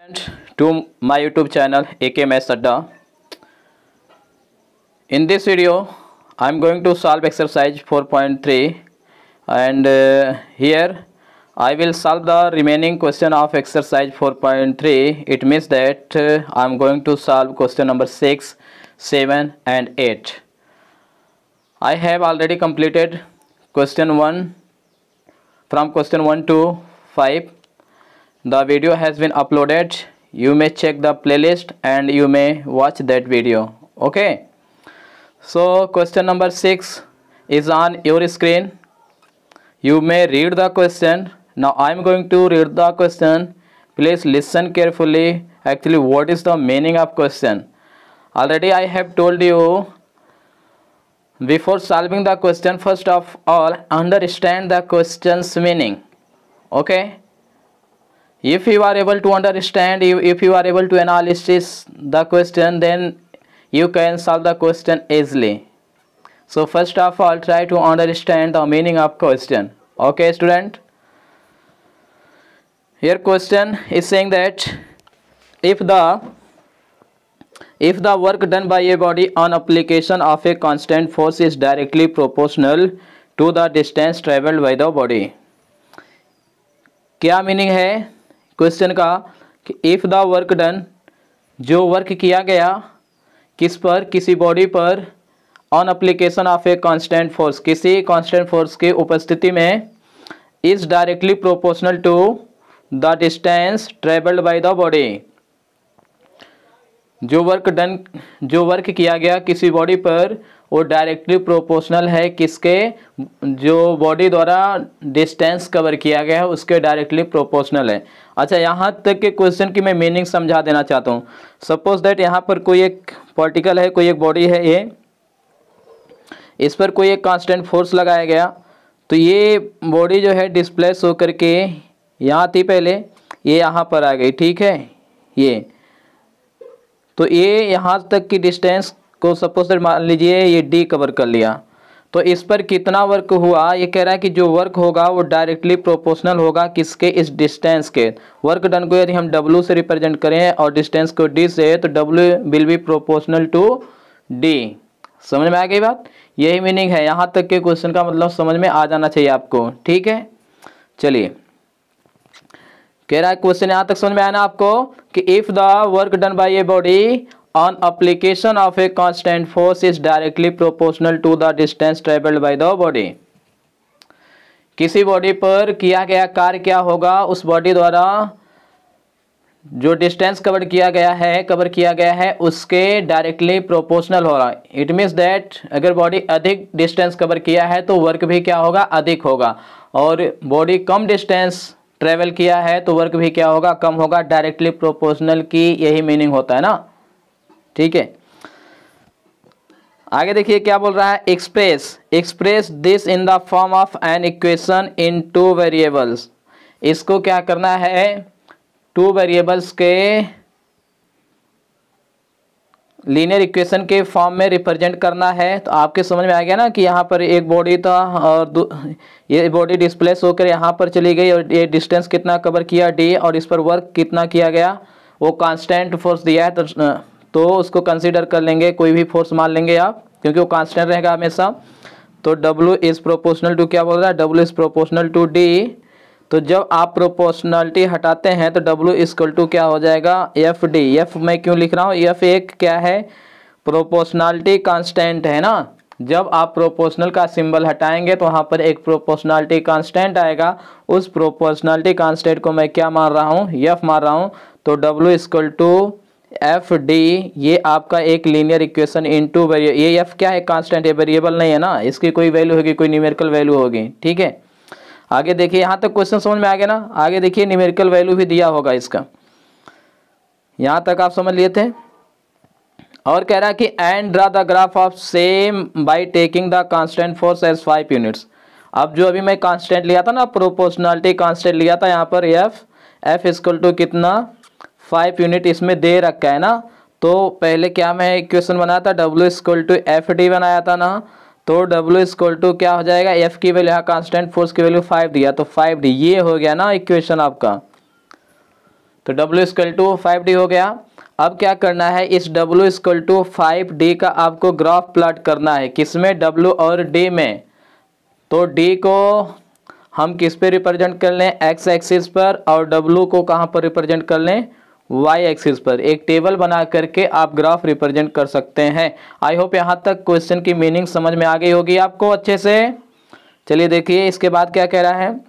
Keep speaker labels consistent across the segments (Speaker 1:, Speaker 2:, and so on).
Speaker 1: And to my YouTube channel AK Maths Adda. In this video I am going to solve exercise 4.3 and here I will solve the remaining question of exercise 4.3. It means that I am going to solve question number 6, 7 and 8. I have already completed question 1 from question 1 to 5. The video has been uploaded. You may check the playlist and you may watch that video. Okay. So question number 6 is on your screen. You may read the question. Now I am going to read the question. Please listen carefully. Actually, what is the meaning of question? Already I have told you, before solving the question, first of all understand the question's meaning. Okay. If you are able to understand, if you are able to analyze the question, then you can solve the question easily. So first of all, try to understand the meaning of question. Okay, student. Here question is saying that if the work done by a body on application of a constant force is directly proportional to the distance traveled by the body. क्या meaning है question का कि if the work done, जो work किया गया किस पर, किसी बॉडी पर, on application of a constant force, किसी कांस्टेंट फोर्स की उपस्थिति में, is directly proportional to the distance travelled by the body. जो वर्क किया गया किसी बॉडी पर वो डायरेक्टली प्रोपोर्शनल है किसके, जो बॉडी द्वारा डिस्टेंस कवर किया गया है उसके डायरेक्टली प्रोपोर्शनल है. अच्छा, यहाँ तक के क्वेश्चन की मैं मीनिंग समझा देना चाहता हूँ. सपोज दैट यहाँ पर कोई एक पार्टिकल है, कोई एक बॉडी है, ये इस पर कोई एक कांस्टेंट फोर्स लगाया गया, तो ये बॉडी जो है डिस्प्लेस होकर के यहाँ थी पहले, ये यहाँ पर आ गई. ठीक है, ये तो ये यहाँ तक की डिस्टेंस को सपोज मान लीजिए ये डी कवर कर लिया, तो इस पर कितना वर्क हुआ, ये कह रहा है कि जो वर्क होगा वो डायरेक्टली प्रोपोर्शनल होगा किसके, इस डिस्टेंस के. वर्क डन को यदि हम W से रिप्रेजेंट करें और डिस्टेंस को D से, तो W will be proportional to D. समझ में आ गई बात? यही मीनिंग है. यहाँ तक के क्वेश्चन का मतलब समझ में आ जाना चाहिए आपको. ठीक है, चलिए. कह रहा है क्वेश्चन यहाँ तक समझ में आया ना आपको कि if the work done by a body on application of a constant force is directly proportional to the distance traveled by the body. किसी बॉडी पर किया गया कार्य क्या होगा, उस बॉडी द्वारा जो डिस्टेंस कवर किया गया है उसके डायरेक्टली प्रोपोर्शनल हो रहा है. इट मीन्स दैट अगर बॉडी अधिक डिस्टेंस कवर किया है तो वर्क भी क्या होगा, अधिक होगा, और बॉडी कम डिस्टेंस ट्रेवल किया है तो वर्क भी क्या होगा, कम होगा. डायरेक्टली प्रोपोर्शनल की यही मीनिंग होता है ना. ठीक है, आगे देखिए क्या बोल रहा है. Express this in the form of an equation in two variables. इसको क्या करना है, टू वेरिएबल्स के लीनियर इक्वेशन के फॉर्म में रिप्रेजेंट करना है. तो आपके समझ में आ गया ना कि यहाँ पर एक बॉडी था और ये बॉडी डिस्प्लेस होकर यहाँ पर चली गई और ये डिस्टेंस कितना कवर किया D, और इस पर वर्क कितना किया गया, वो कांस्टेंट फोर्स दिया है तो उसको कंसीडर कर लेंगे, कोई भी फोर्स मान लेंगे आप क्योंकि वो कांस्टेंट रहेगा हमेशा. तो W इज प्रोपोर्शनल टू, क्या बोल रहा है, W is proportional to D. तो जब आप प्रोपोर्शनलिटी हटाते हैं तो W इक्वल टू क्या हो जाएगा, FD. F मैं क्यों लिख रहा हूँ, F एक क्या है, प्रोपोर्शनलिटी कांस्टेंट है ना. जब आप प्रोपोर्शनल का सिंबल हटाएंगे तो वहाँ पर एक प्रोपोर्शनलिटी कांस्टेंट आएगा. उस प्रोपोर्शनलिटी कांस्टेंट को मैं क्या मान रहा हूँ, F मान रहा हूँ. तो W इक्वल टू FD, ये आपका एक लीनियर इक्वेशन इनटू ये F क्या है, कांस्टेंट है, वेरिएबल नहीं है ना, इसकी कोई वैल्यू होगी, कोई न्यूमेरिकल वैल्यू होगी. ठीक है, आगे देखिए. यहाँ तक क्वेश्चन समझ में आ गया ना. आगे देखिए न्यूमेरिकल वैल्यू भी दिया होगा इसका. यहाँ तक आप समझ लिए थे. और कह रहा है कि and draw the graph of same by taking the constant force as 5 units. अब जो अभी मैं कांस्टेंट लिया था ना, प्रोपोर्शनलिटी कांस्टेंट लिया था, यहाँ पर F इक्वल टू कितना, 5 यूनिट इसमें दे रखा है ना. तो पहले क्या मैं इक्वेशन बनाया था, W इक्वल टू FD बनाया था ना. तो W इक्वल टू क्या हो जाएगा, F की वैल्यू, यहाँ कांस्टेंट फोर्स की वैल्यू 5 दिया तो 5D, ये हो गया ना इक्वेशन आपका. तो W इक्वल टू 5D हो गया। अब क्या करना है, इस W इक्वल टू 5D का आपको ग्राफ प्लॉट करना है, किसमें, W और D में। तो D को हम किस पे रिप्रेजेंट कर लें, X एक्सिस पर, और W को कहाँ पर रिप्रेजेंट कर लें, Y एक्सिस पर। एक टेबल बना करके आप ग्राफ रिप्रेजेंट कर सकते हैं। आई होप यहाँ तक क्वेश्चन की मीनिंग समझ में आ गई होगी आपको अच्छे से। चलिए देखिए इसके बाद क्या कह रहा है,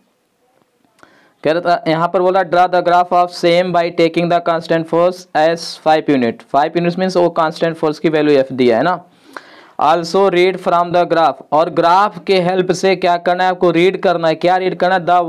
Speaker 1: कह रहा था यहाँ पर बोला draw the graph of same by taking the constant force as 5 unit. 5 units means वो कांस्टेंट फोर्स की वैल्यू F दिया है ना। Also read from the graph, और ग्राफ के हेल्प से क्या करना है आपको, रीड करना है। क्या रीड करना है, the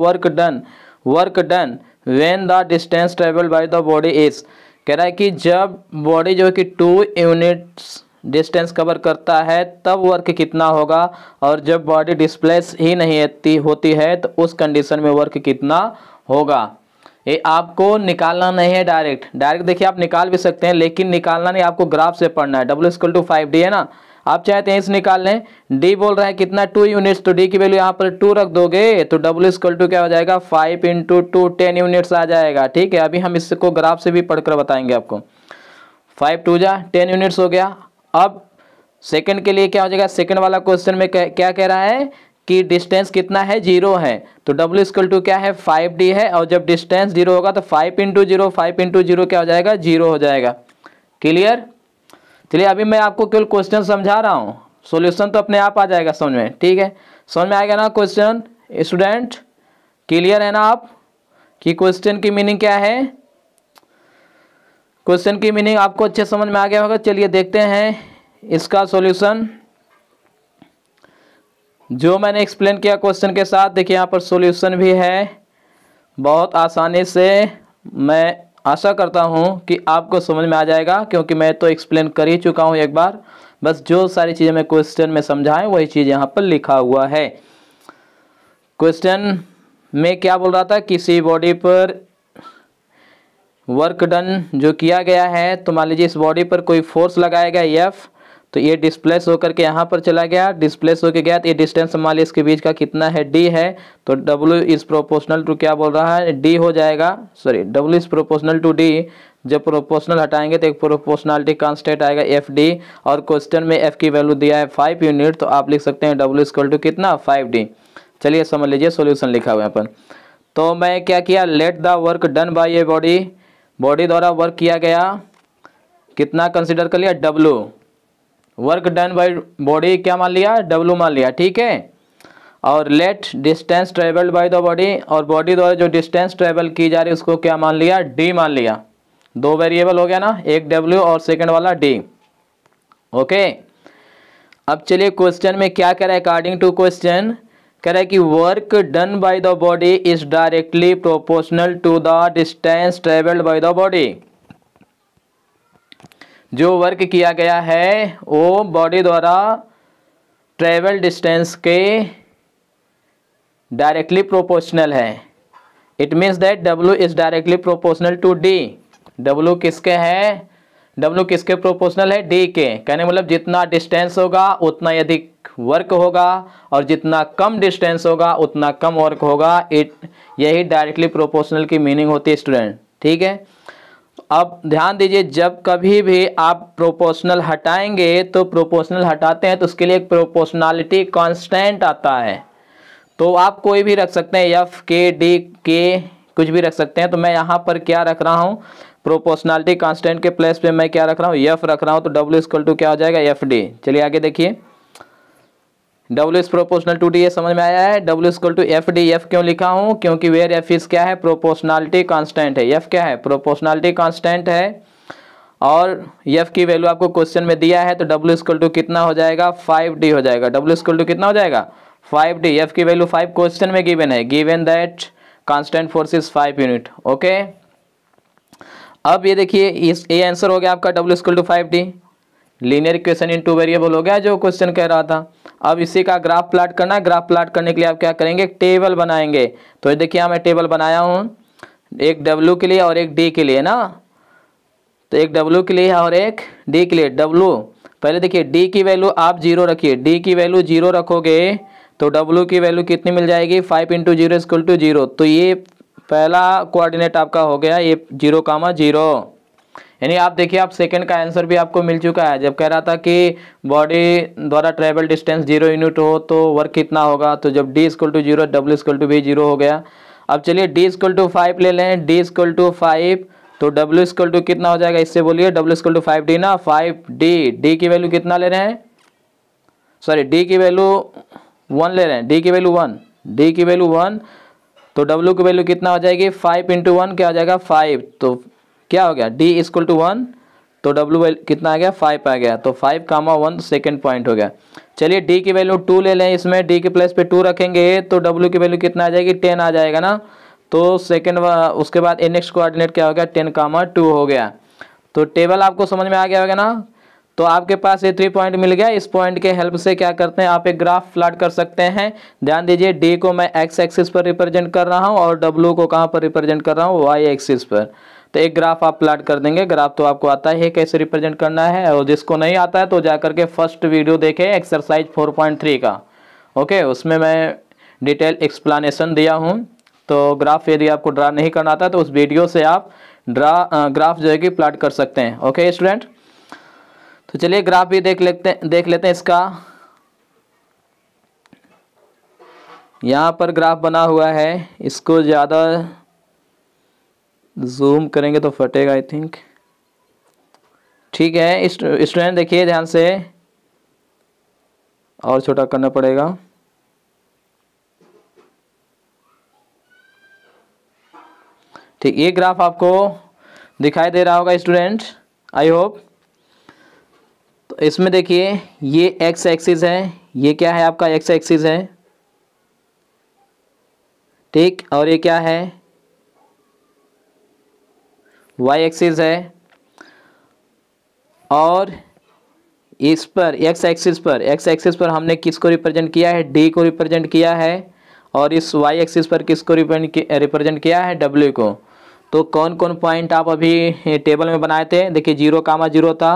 Speaker 1: work done when the distance travelled by the body is. कह रहा है कि जब बॉडी जो कि 2 यूनिट्स डिस्टेंस कवर करता है तब वर्क कितना होगा, और जब बॉडी डिस्प्लेस ही नहीं होती है तो उस कंडीशन में वर्क कितना होगा। ये आपको निकालना नहीं है डायरेक्ट देखिए आप निकाल भी सकते हैं, लेकिन निकालना नहीं, आपको ग्राफ से पढ़ना है। W इक्वल टू 5D है ना, आप चाहते हैं इस निकाल लें। D बोल रहा है कितना, 2 यूनिट्स, तो D की वैल्यू यहाँ पर 2 रख दोगे तो W इक्वल टू क्या हो जाएगा, 5 इंटू 2, 10 यूनिट्स आ जाएगा। ठीक है, अभी हम इसको ग्राफ से भी पढ़कर बताएंगे आपको। 5 2 जा 10 यूनिट्स हो गया। अब सेकंड के लिए क्या हो जाएगा, सेकंड वाला क्वेश्चन में क्या कह रहा है कि डिस्टेंस कितना है, 0 है, तो W इक्वल टू क्या है, 5D है, और जब डिस्टेंस 0 होगा तो 5 इंटू 0 क्या हो जाएगा, 0 हो जाएगा। क्लियर। चलिए अभी मैं आपको केवल क्वेश्चन समझा रहा हूँ, सॉल्यूशन तो अपने आप आ जाएगा समझ में। ठीक है, समझ में आएगा ना क्वेश्चन स्टूडेंट, क्लियर है ना आप कि क्वेश्चन की मीनिंग क्या है। क्वेश्चन की मीनिंग आपको अच्छे समझ में आ गया होगा। चलिए देखते हैं इसका सॉल्यूशन जो मैंने एक्सप्लेन किया क्वेश्चन के साथ। देखिए यहाँ पर सॉल्यूशन भी है, बहुत आसानी से। मैं आशा करता हूँ कि आपको समझ में आ जाएगा, क्योंकि मैं तो एक्सप्लेन कर ही चुका हूँ एक बार। बस जो सारी चीज़ें मैं क्वेश्चन में समझाएं वही चीज़ यहाँ पर लिखा हुआ है। क्वेश्चन में क्या बोल रहा था, किसी बॉडी पर वर्क डन जो किया गया है, तो मान लीजिए इस बॉडी पर कोई फोर्स लगाया गया F, तो ये डिस्प्लेस होकर के यहाँ पर चला गया, डिस्प्लेस होकर गया, तो ये डिस्टेंस मान लीजिए इसके बीच का कितना है, D है, तो W इज प्रोपोर्शनल टू क्या बोल रहा है, D हो जाएगा, sorry W is proportional to D। जब प्रोपोर्शनल हटाएंगे तो एक प्रोपोर्शनलिटी कांस्टेंट आएगा FD, और क्वेश्चन में F की वैल्यू दिया है 5 यूनिट, तो आप लिख सकते हैं W इक्वल टू कितना, 5D। चलिए समझ लीजिए सॉल्यूशन लिखा हुआ है यहाँ पर। तो मैं क्या किया, let the work done by a body द्वारा वर्क किया गया, कितना कंसिडर कर लिया, W। Work done by body क्या मान लिया, W मान लिया। ठीक है, और let distance travelled by the body, और बॉडी द्वारा जो डिस्टेंस ट्रेवल की जा रही है उसको क्या मान लिया, D मान लिया। 2 वेरिएबल हो गया ना, एक W और सेकंड वाला D। ओके, अब चलिए क्वेश्चन में क्या कह रहा है, अकॉर्डिंग टू क्वेश्चन कह रहा है कि work done by the body is directly proportional to the distance travelled by the body. जो वर्क किया गया है वो बॉडी द्वारा ट्रेवल डिस्टेंस के डायरेक्टली प्रोपोर्शनल है। It means that W is directly proportional to D। W किसके है, W किसके प्रोपोर्शनल है, D के। कहने मतलब जितना डिस्टेंस होगा उतना अधिक वर्क होगा, और जितना कम डिस्टेंस होगा उतना कम वर्क होगा। यही डायरेक्टली प्रोपोर्शनल की मीनिंग होती है स्टूडेंट। ठीक है, अब ध्यान दीजिए, जब कभी भी आप प्रोपोर्शनल हटाएंगे तो प्रोपोर्शनल हटाते हैं तो उसके लिए एक प्रोपोर्शनलिटी कांस्टेंट आता है। तो आप कोई भी रख सकते हैं, F K D K कुछ भी रख सकते हैं। तो मैं यहाँ पर क्या रख रहा हूँ, प्रोपोर्शनलिटी कांस्टेंट के प्लेस पे मैं क्या रख रहा हूँ, F रख रहा हूँ। तो W इक्वल टू क्या हो जाएगा, FD। चलिए आगे देखिए, W is proportional to D, ये समझ में आया है। W equal to FD। F क्यों लिखा हूँ, क्योंकि वेयर F इज क्या है, प्रोपोर्शनलिटी कांस्टेंट है। F क्या है, प्रोपोर्शनलिटी कांस्टेंट है, और F की वैल्यू आपको क्वेश्चन में दिया है। तो W इक्वल टू कितना हो जाएगा, 5D हो जाएगा। W इक्वल टू कितना हो जाएगा, 5D। F की वैल्यू 5 क्वेश्चन में गिवन है, given that constant force is 5 unit. Okay, अब ये देखिए ये आंसर हो गया आपका W equal to 5D। Linear equation in 2 variable हो गया जो क्वेश्चन कह रहा था। अब इसी का ग्राफ प्लॉट करना है। ग्राफ प्लॉट करने के लिए आप क्या करेंगे, एक टेबल बनाएंगे। तो देखिए मैं टेबल बनाया हूँ, एक W के लिए और एक D के लिए ना। तो एक W के लिए और एक D के लिए। W पहले देखिए D की वैल्यू आप 0 रखिए, D की वैल्यू 0 रखोगे तो W की वैल्यू कितनी मिल जाएगी, 5 इंटू 0 इक्वल टू 0। तो ये पहला कोऑर्डिनेट आपका हो गया ये 0,0, यानी आप देखिए आप सेकंड का आंसर भी आपको मिल चुका है। जब कह रहा था कि बॉडी द्वारा ट्रेवल डिस्टेंस 0 यूनिट हो तो वर्क कितना होगा, तो जब d = 0 w भी 0 हो गया। अब चलिए d = 5 ले लें, d = 5 तो w = कितना हो जाएगा, इससे बोलिए w = 5d ना, 5d की वैल्यू कितना ले रहे हैं, सॉरी d की वैल्यू 1 ले रहे हैं, d की वैल्यू 1 तो w की वैल्यू कितना हो जाएगी, 5 × 1 क्या हो जाएगा 5, तो क्या हो गया d = 1 तो w कितना आ गया 5 आ गया, तो 5,1 सेकंड पॉइंट हो गया। चलिए d की वैल्यू 2 ले लें, इसमें d के प्लेस पे 2 रखेंगे तो w की वैल्यू कितना आ जाएगी 10 आ जाएगा ना, तो सेकंड उसके बाद नेक्स्ट कोऑर्डिनेट क्या हो गया 10,2 हो गया। तो टेबल आपको समझ में आ गया होगा ना। तो आपके पास ये 3 पॉइंट मिल गया। इस पॉइंट के हेल्प से क्या करते हैं आप एक ग्राफ प्लॉट कर सकते हैं। ध्यान दीजिए d को मैं x एक्सिस पर रिप्रेजेंट कर रहा हूँ और w को कहाँ पर रिप्रेजेंट कर रहा हूँ, y एक्सिस पर। तो एक ग्राफ आप प्लॉट कर देंगे। ग्राफ तो आपको आता है कैसे रिप्रेजेंट करना है, और जिसको नहीं आता है तो जाकर के फर्स्ट वीडियो देखें एक्सरसाइज 4.3 का, ओके, उसमें मैं डिटेल एक्सप्लेनेशन दिया हूँ। तो ग्राफ यदि आपको ड्रा नहीं करना आता तो उस वीडियो से आप ग्राफ जो है कि प्लॉट कर सकते हैं। ओके स्टूडेंट, तो चलिए ग्राफ भी देख लेते हैं इसका। यहाँ पर ग्राफ बना हुआ है, इसको ज़्यादा जूम करेंगे तो फटेगा आई थिंक। ठीक है स्टूडेंट देखिए ध्यान से, और छोटा करना पड़ेगा। ठीक, ये ग्राफ आपको दिखाई दे रहा होगा स्टूडेंट, आई होप। तो इसमें देखिए ये एक्स एक्सिस है, ये क्या है आपका एक्स एक्सिस है, ठीक, और ये क्या है वाई एक्सिस है, और इस पर एक्स एक्सिस पर हमने किसको रिप्रेजेंट किया है, डी को रिप्रेजेंट किया है, और इस वाई एक्सिस पर किसको रिप्रेजेंट किया है, डब्ल्यू को। तो कौन कौन पॉइंट आप अभी टेबल में बनाए थे, देखिए 0,0 था,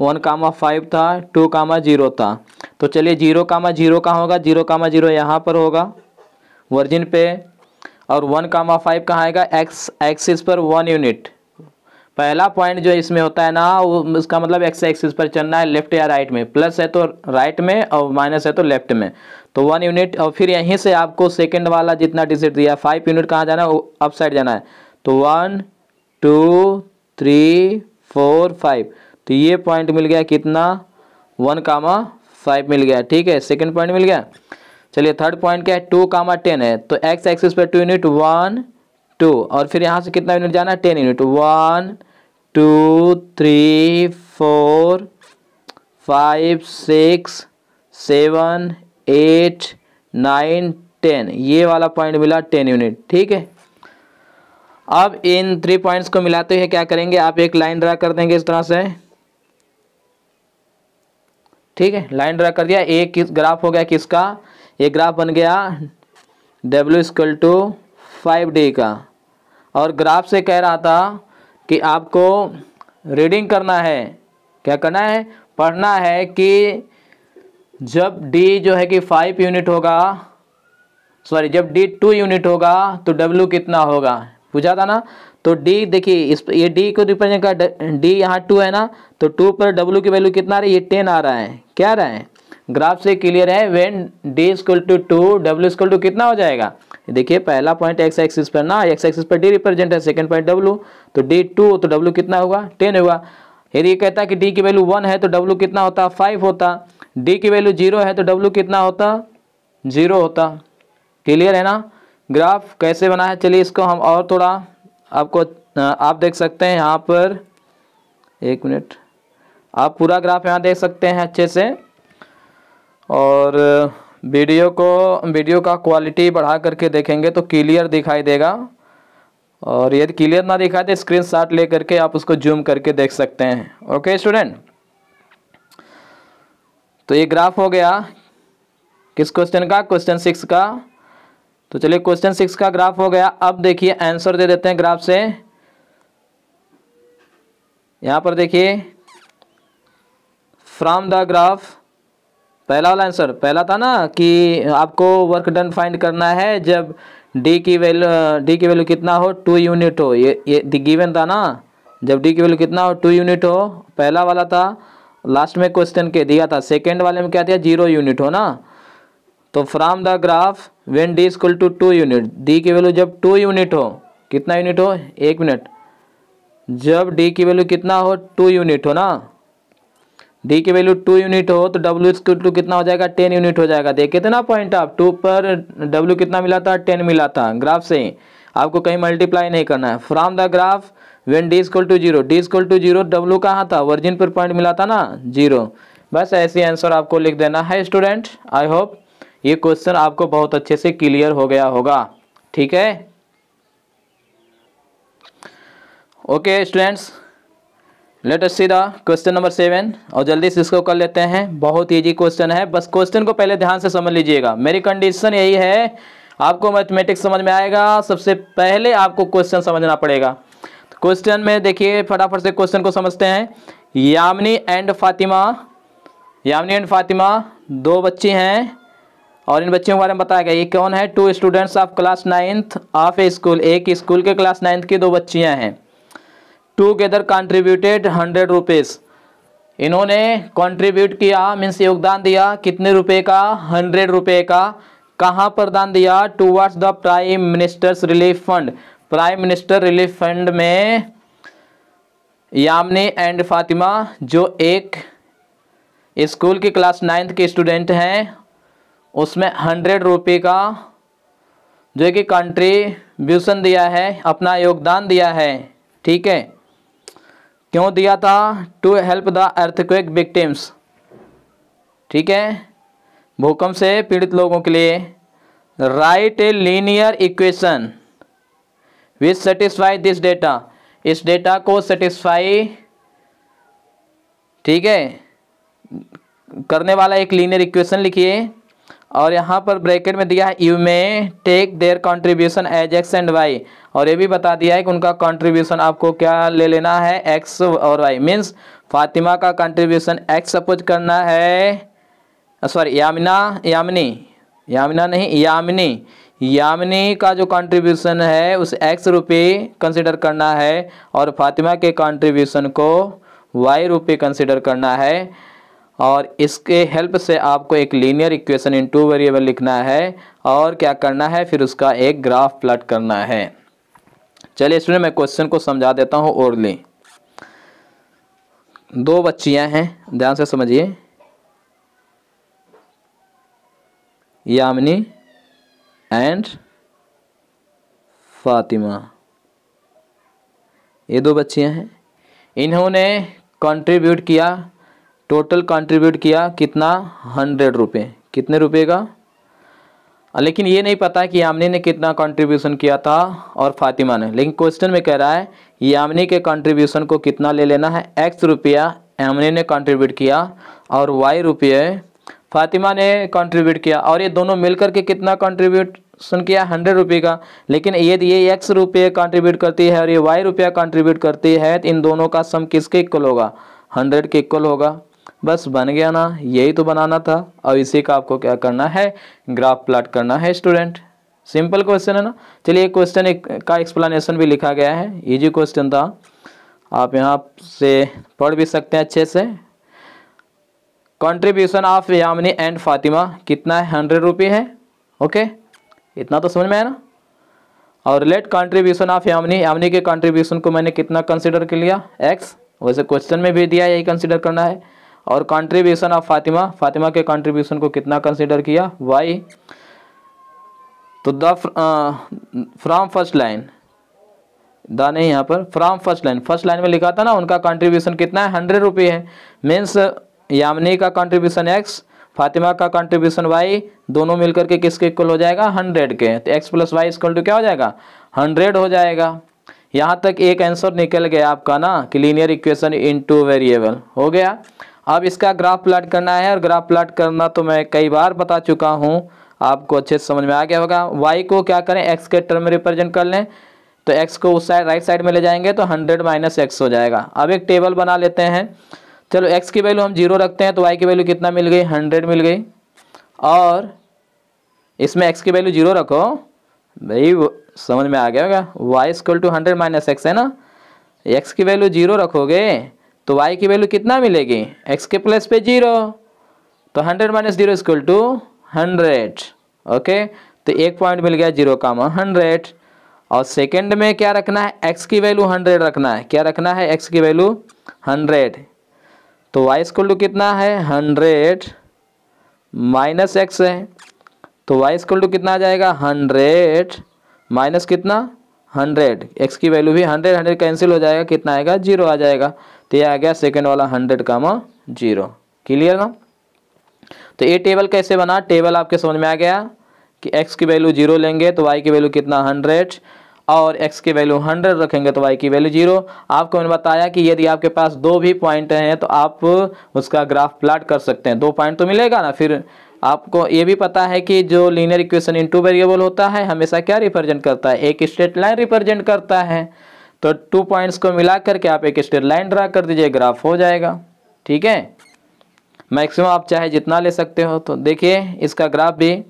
Speaker 1: 1,5 था, 2,0 था। तो चलिए 0,0 कहाँ होगा, 0,0 यहाँ पर होगा वर्जिन पे, और 1,5 कहाँ आएगा, एक्स एक्सिस पर 1 यूनिट। पहला पॉइंट जो इसमें होता है ना वो इसका मतलब एक्स एक्सिस पर चलना है, लेफ्ट या राइट में, प्लस है तो राइट में और माइनस है तो लेफ्ट में, तो 1 यूनिट। और फिर यहीं से आपको सेकंड वाला जितना डिजिट दिया 5 यूनिट कहाँ जाना है, वो अप साइड जाना है। तो 1 2 3 4 5, तो ये पॉइंट मिल गया कितना 1,5 मिल गया। ठीक है, सेकंड पॉइंट मिल गया। चलिए थर्ड पॉइंट क्या है, 2,10 है, तो एक्स एक्सिस पर 2 यूनिट 1 2, और फिर यहाँ से कितना यूनिट जाना है 10 यूनिट, 1 2 3 4 5 6 7 8 9 10, ये वाला पॉइंट मिला 10 यूनिट। ठीक है, अब इन 3 पॉइंट्स को मिलाते हैं क्या करेंगे, आप एक लाइन ड्रा कर देंगे इस तरह से। ठीक है, लाइन ड्रा कर दिया। एक किस ग्राफ हो गया किसका, एक ग्राफ बन गया W = 5D का, और ग्राफ से कह रहा था कि आपको रीडिंग करना है, क्या करना है, पढ़ना है कि जब D जो है कि 5 यूनिट होगा, सॉरी जब D 2 यूनिट होगा तो W कितना होगा, पूछा था ना। तो D देखिए इस ये D को रिप्रेजेंट कर, D यहाँ 2 है ना, तो 2 पर W की वैल्यू कितना आ रही है, ये 10 आ रहा है। क्या आ रहा है, ग्राफ से क्लियर है, व्हेन D = 2 W = कितना हो जाएगा। देखिए पहला पॉइंट एक्स एक्सिस पर ना, एक्स एक्सिस पर D रिप्रेजेंट है, सेकंड पॉइंट W, तो D 2 तो W कितना होगा 10 होगा। यदि ये कहता है कि D की वैल्यू 1 है तो W कितना होता 5 होता, D की वैल्यू 0 है तो W कितना होता 0 होता। क्लियर है ना। ग्राफ कैसे बना है, चलिए इसको हम और थोड़ा आपको आप देख सकते हैं यहाँ पर, एक मिनट, आप पूरा ग्राफ यहाँ देख सकते हैं अच्छे से, और वीडियो का क्वालिटी बढ़ा करके देखेंगे तो क्लियर दिखाई देगा, और यदि क्लियर ना दिखाए तो स्क्रीनशॉट ले करके आप उसको जूम करके देख सकते हैं। ओके स्टूडेंट, तो ये ग्राफ हो गया किस क्वेश्चन का, क्वेश्चन 6 का। तो चलिए क्वेश्चन 6 का ग्राफ हो गया। अब देखिए आंसर दे देते हैं ग्राफ से। यहाँ पर देखिए फ्रॉम द ग्राफ, पहला वाला आंसर पहला था ना कि आपको वर्क डन फाइंड करना है जब डी की वैल्यू कितना हो, 2 यूनिट हो, ये गिवन था ना, जब डी की वैल्यू कितना हो 2 यूनिट हो, पहला वाला था, लास्ट में क्वेश्चन के दिया था, सेकेंड वाले में क्या दिया 0 यूनिट हो ना। तो from the graph when D equal to 2 unit, D की वैल्यू जब 2 यूनिट हो, कितना यूनिट हो, 1 मिनट, जब डी की वैल्यू कितना हो 2 यूनिट हो ना, डी की वैल्यू 2 यूनिट हो तो डब्ल्यू इक्वल टू कितना हो जाएगा 10 यूनिट हो जाएगा। देखे थे ना पॉइंट आप, 2 पर डब्ल्यू कितना मिला था 10 मिला था, ग्राफ से ही, आपको कहीं मल्टीप्लाई नहीं करना है। From the graph when D equal to 0, D equal to 0, W कहाँ था, वर्जिन पर पॉइंट मिला था ना 0, बस ऐसे आंसर आपको लिख देना है स्टूडेंट। आई होप ये क्वेश्चन आपको बहुत अच्छे से क्लियर हो गया होगा, ठीक है। Okay students, let us see the question number 7, और जल्दी से इसको कर लेते हैं, बहुत इजी क्वेश्चन है, बस क्वेश्चन को पहले ध्यान से समझ लीजिएगा। मेरी कंडीशन यही है, आपको मैथमेटिक्स समझ में आएगा, सबसे पहले आपको क्वेश्चन समझना पड़ेगा। तो क्वेश्चन में देखिए, फटाफट से क्वेश्चन को समझते हैं। यामिनी एंड फातिमा 2 बच्ची हैं, और इन बच्चियों के बारे में बताया गया। ये कौन है, 2 students of class 9th of A school, एक स्कूल के क्लास 9th की 2 बच्चियां हैं। टूगेदर कंट्रीब्यूटेड 100 रुपीज़, इन्होंने कंट्रीब्यूट किया मीन्स योगदान दिया, कितने रुपए का, 100 रुपए का। कहाँ पर दान दिया, towards the prime ministers relief fund, prime minister relief fund में यामिनी एंड फातिमा जो एक स्कूल की क्लास 9th के स्टूडेंट हैं, उसमें 100 रुपये का जो कि कंट्रीब्यूशन दिया है, अपना योगदान दिया है, ठीक है। क्यों दिया था, to help the earthquake victims, ठीक है, भूकंप से पीड़ित लोगों के लिए। Write a linear equation which satisfy this data, इस डेटा को सेटिस्फाई, ठीक है, करने वाला एक लीनियर इक्वेशन लिखिए। और यहाँ पर ब्रैकेट में दिया है you may take their contribution as x and y, और ये भी बता दिया है कि उनका कंट्रीब्यूशन आपको क्या ले लेना है, एक्स और वाई। मीन्स फातिमा का कंट्रीब्यूशन एक्स सपोज करना है, सॉरी यामिनी का जो कंट्रीब्यूशन है उस एक्स रुपये कंसिडर करना है, और फातिमा के कंट्रीब्यूशन को वाई रुपये कंसिडर करना है। और इसके हेल्प से आपको एक लीनियर इक्वेशन इन 2 वेरिएबल लिखना है, और क्या करना है, फिर उसका एक ग्राफ प्लॉट करना है। चलिए स्टूडेंट, मैं क्वेश्चन को समझा देता हूँ ओरली। 2 बच्चियां हैं, ध्यान से समझिए, यामिनी एंड फातिमा, ये 2 बच्चियां हैं। इन्होंने कंट्रीब्यूट किया, टोटल कंट्रीब्यूट किया कितना, 100 रुपये, कितने रुपए का, लेकिन ये नहीं पता कि यामिनी ने कितना कंट्रीब्यूशन किया था और फातिमा ने। लेकिन क्वेश्चन में कह रहा है यामिनी के कंट्रीब्यूशन को कितना ले लेना है, x रुपया यामिनी ने कंट्रीब्यूट किया और y रुपये फातिमा ने कंट्रीब्यूट किया, और ये दोनों मिलकर के कितना कंट्रीब्यूशन किया, 100 रुपये का। लेकिन ये x रुपये कंट्रीब्यूट करती है और ये y रुपया कंट्रीब्यूट करती है, तो इन दोनों का सम किसके इक्वल होगा, 100 के इक्वल होगा। बस बन गया ना, यही तो बनाना था। और इसी का आपको क्या करना है, ग्राफ प्लॉट करना है स्टूडेंट। सिंपल क्वेश्चन है ना। चलिए क्वेश्चन का एक्सप्लेनेशन भी लिखा गया है, इजी क्वेश्चन था, आप यहाँ से पढ़ भी सकते हैं अच्छे से। Contribution of Yamini and Fatima कितना है, 100 रुपये है, ओके, इतना तो समझ में आया ना। और रिलेट कंट्रीब्यूशन ऑफ यामिनी के कंट्रीब्यूशन को मैंने कितना कंसिडर कर लिया, x, वैसे क्वेश्चन में भी दिया यही कंसिडर करना है। और कंट्रीब्यूशन ऑफ फातिमा के कंट्रीब्यूशन को कितना कंसिडर किया, y। तो the from first line, the नहीं, यहाँ पर फ्रॉम फर्स्ट लाइन में लिखा था ना, उनका कंट्रीब्यूशन कितना है, 100 रुपये है। मीन्स यामिनी का कंट्रीब्यूशन x, फातिमा का कंट्रीब्यूशन y, दोनों मिलकर के किसके इक्वल हो जाएगा, 100 के। तो x plus y equal to क्या हो जाएगा, 100 हो जाएगा। यहाँ तक एक आंसर निकल गया आपका ना, कि लीनियर इक्वेशन इन 2 वेरिएबल हो गया। अब इसका ग्राफ प्लॉट करना है, और ग्राफ प्लॉट करना तो मैं कई बार बता चुका हूँ, आपको अच्छे से समझ में आ गया होगा। y को क्या करें, x के टर्म में रिप्रेजेंट कर लें, तो x को उस साइड राइट साइड में ले जाएंगे तो 100 माइनस x हो जाएगा। अब एक टेबल बना लेते हैं। चलो x की वैल्यू हम 0 रखते हैं, तो y की वैल्यू कितना मिल गई, 100 मिल गई। और इसमें x की वैल्यू 0 रखो, भाई समझ में आ गया होगा, y equal to 100 minus x है ना, x की वैल्यू 0 रखोगे तो y की वैल्यू कितना मिलेगी, x के प्लस पे 0, तो 100 माइनस 0 इक्वल टू 100। ओके, तो एक पॉइंट मिल गया 0,100। और सेकंड में क्या रखना है, x की वैल्यू 100 रखना है। क्या रखना है, x की वैल्यू 100, तो y इक्वल टू कितना है 100 माइनस एक्स है, तो y इक्वल टू कितना आ जाएगा 100 माइनस कितना 100, x की वैल्यू भी 100 कैंसिल हो जाएगा, कितना आएगा 0 आ जाएगा। तो ये आ गया सेकंड वाला 100,0। क्लियर ना। तो ये टेबल कैसे बना, टेबल आपके समझ में आ गया कि x की वैल्यू 0 लेंगे तो y की वैल्यू कितना 100, और x की वैल्यू 100 रखेंगे तो y की वैल्यू 0। आपको मैंने बताया कि यदि आपके पास दो भी पॉइंट हैं तो आप उसका ग्राफ प्लॉट कर सकते हैं, 2 पॉइंट तो मिलेगा ना। फिर आपको ये भी पता है कि जो लीनियर इक्वेशन इन 2 वेरिएबल होता है हमेशा क्या रिप्रेजेंट करता है, एक स्ट्रेट लाइन रिप्रेजेंट करता है। तो 2 पॉइंट्स को मिला करके आप एक स्ट्रेट लाइन ड्रा कर दीजिए, ग्राफ हो जाएगा। ठीक है, मैक्सिमम आप चाहे जितना ले सकते हो। तो देखिए इसका ग्राफ भी,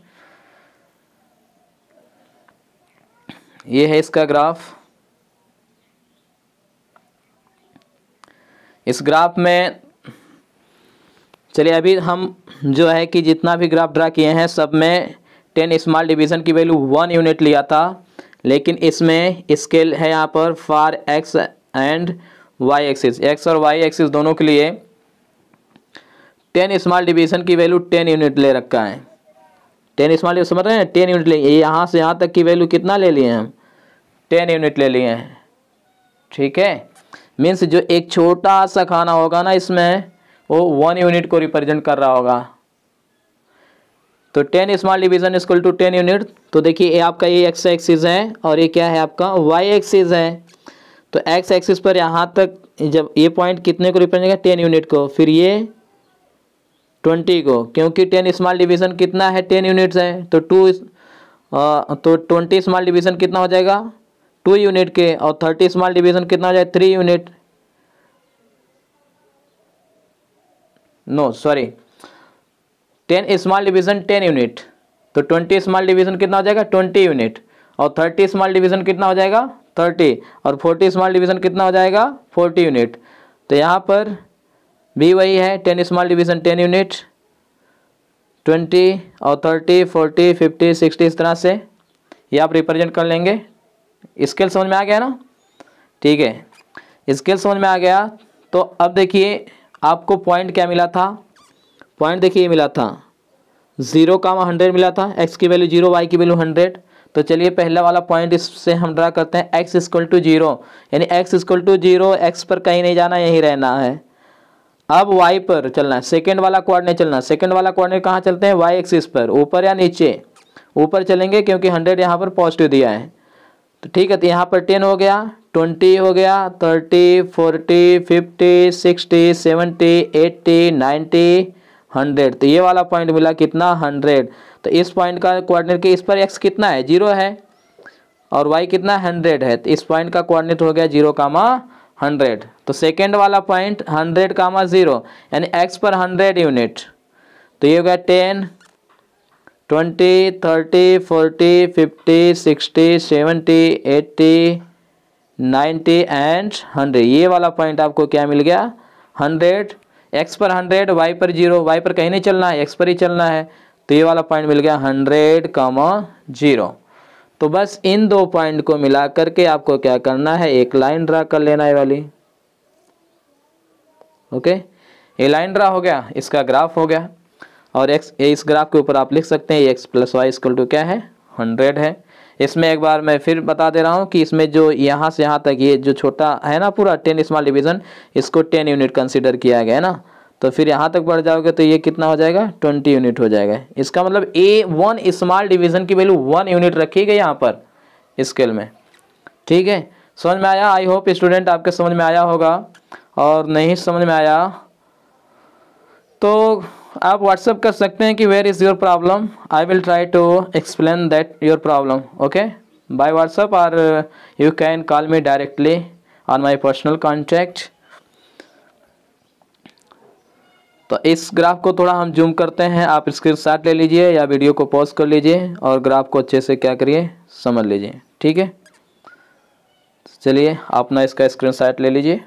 Speaker 1: ये है इसका ग्राफ। इस ग्राफ में चलिए अभी हम जो है कि जितना भी ग्राफ ड्रा किए हैं सब में 10 स्मॉल डिवीज़न की वैल्यू 1 यूनिट लिया था, लेकिन इसमें स्केल है यहाँ पर for x and y axis, x और वाई एक्सिस दोनों के लिए 10 स्मॉल डिवीज़न की वैल्यू 10 यूनिट ले रखा है। 10 स्मॉल समझ रहे हैं, 10 यूनिट ले, यहाँ से यहाँ तक की वैल्यू कितना ले लिए हैं हम, 10 यूनिट ले लिए हैं। ठीक है, मीन्स जो एक छोटा सा खाना होगा ना इसमें वो 1 यूनिट को रिप्रेजेंट कर रहा होगा। तो 10 small division equal to 10 unit. तो देखिए ये आपका ये एक्स एक्सिस है और ये क्या है आपका वाई एक्सिस है। तो एक्स एक्सिस पर यहाँ तक जब ये पॉइंट कितने को रिप्रेजेंट करेगा 10 यूनिट को, फिर ये 20 को, क्योंकि 10 स्मॉल डिवीज़न कितना है 10 यूनिट्स है। तो 20 स्मॉल डिवीज़न कितना हो जाएगा 2 यूनिट के, और 30 स्मॉल डिवीज़न कितना हो जाएगा 3 unit, no sorry 10 small division 10 unit. तो 20 स्मॉल डिवीज़न कितना हो जाएगा 20 यूनिट, और 30 स्मॉल डिवीज़न कितना हो जाएगा 30, और 40 स्मॉल डिवीज़न कितना हो जाएगा 40 यूनिट। तो यहाँ पर भी वही है 10 स्मॉल डिवीज़न 10 यूनिट, 20 और 30 40 50 60 इस तरह से ये आप रिप्रेजेंट कर लेंगे। स्केल समझ में आ गया ना। ठीक है, स्केल समझ में आ गया। तो अब देखिए आपको पॉइंट क्या मिला था, पॉइंट देखिए ये मिला था 0,100 मिला था, x की वैल्यू 0 y की वैल्यू 100। तो चलिए पहला वाला पॉइंट इससे हम ड्रा करते हैं, x इक्वल टू 0, यानी x इक्वल टू 0, x पर कहीं नहीं जाना यहीं रहना है। अब y पर चलना है, सेकेंड वाला कोऑर्डिनेट चलना। सेकेंड वाला कोऑर्डिनेट कहाँ चलते हैं, y एक्सिस पर, ऊपर या नीचे, ऊपर चलेंगे क्योंकि 100 यहाँ पर पॉजिटिव दिया है। तो ठीक है, तो यहाँ पर 10 हो गया, 20 हो गया, 30 40 50 60 70 80 90 100। तो ये वाला पॉइंट मिला कितना 100। तो इस पॉइंट का कोऑर्डिनेट के इस पर x कितना है 0 है और y कितना 100 है, तो इस पॉइंट का कोऑर्डिनेट हो गया 0,100। तो सेकेंड वाला पॉइंट 100,0 यानी x पर 100 यूनिट। तो ये हो गया 10 20 30 40 50 60 70 80 90 एंड 100। ये वाला पॉइंट आपको क्या मिल गया 100, x पर 100 y पर 0, y पर कहीं नहीं चलना है x पर ही चलना है। तो ये वाला पॉइंट मिल गया 100,0। तो बस इन दो पॉइंट को मिला करके आपको क्या करना है, एक लाइन ड्रा कर लेना है वाली। ओके, ये लाइन ड्रा हो गया, इसका ग्राफ हो गया, और x इस ग्राफ के ऊपर आप लिख सकते हैं x plus y equal to क्या है 100 है। इसमें एक बार मैं फिर बता दे रहा हूँ कि इसमें जो यहाँ से यहाँ तक ये जो छोटा है ना पूरा 10 स्मॉल डिवीज़न, इसको 10 यूनिट कंसीडर किया गया है ना। तो फिर यहाँ तक बढ़ जाओगे तो ये कितना हो जाएगा 20 यूनिट हो जाएगा। इसका मतलब A1 स्मॉल डिवीज़न की वैल्यू 1 यूनिट रखी गई यहाँ पर स्केल में। ठीक है, समझ में आया। आई होप स्टूडेंट आपके समझ में आया होगा, और नहीं समझ में आया तो आप व्हाट्सअप कर सकते हैं कि where is your problem, I will try to explain that your problem. Okay, by WhatsApp, और you can call me directly on my personal contact. तो इस ग्राफ को थोड़ा हम जूम करते हैं, आप स्क्रीनशॉट ले लीजिए या वीडियो को पॉज कर लीजिए और ग्राफ को अच्छे से क्या करिए, समझ लीजिए। ठीक है, चलिए अपना इसका स्क्रीनशॉट ले लीजिए।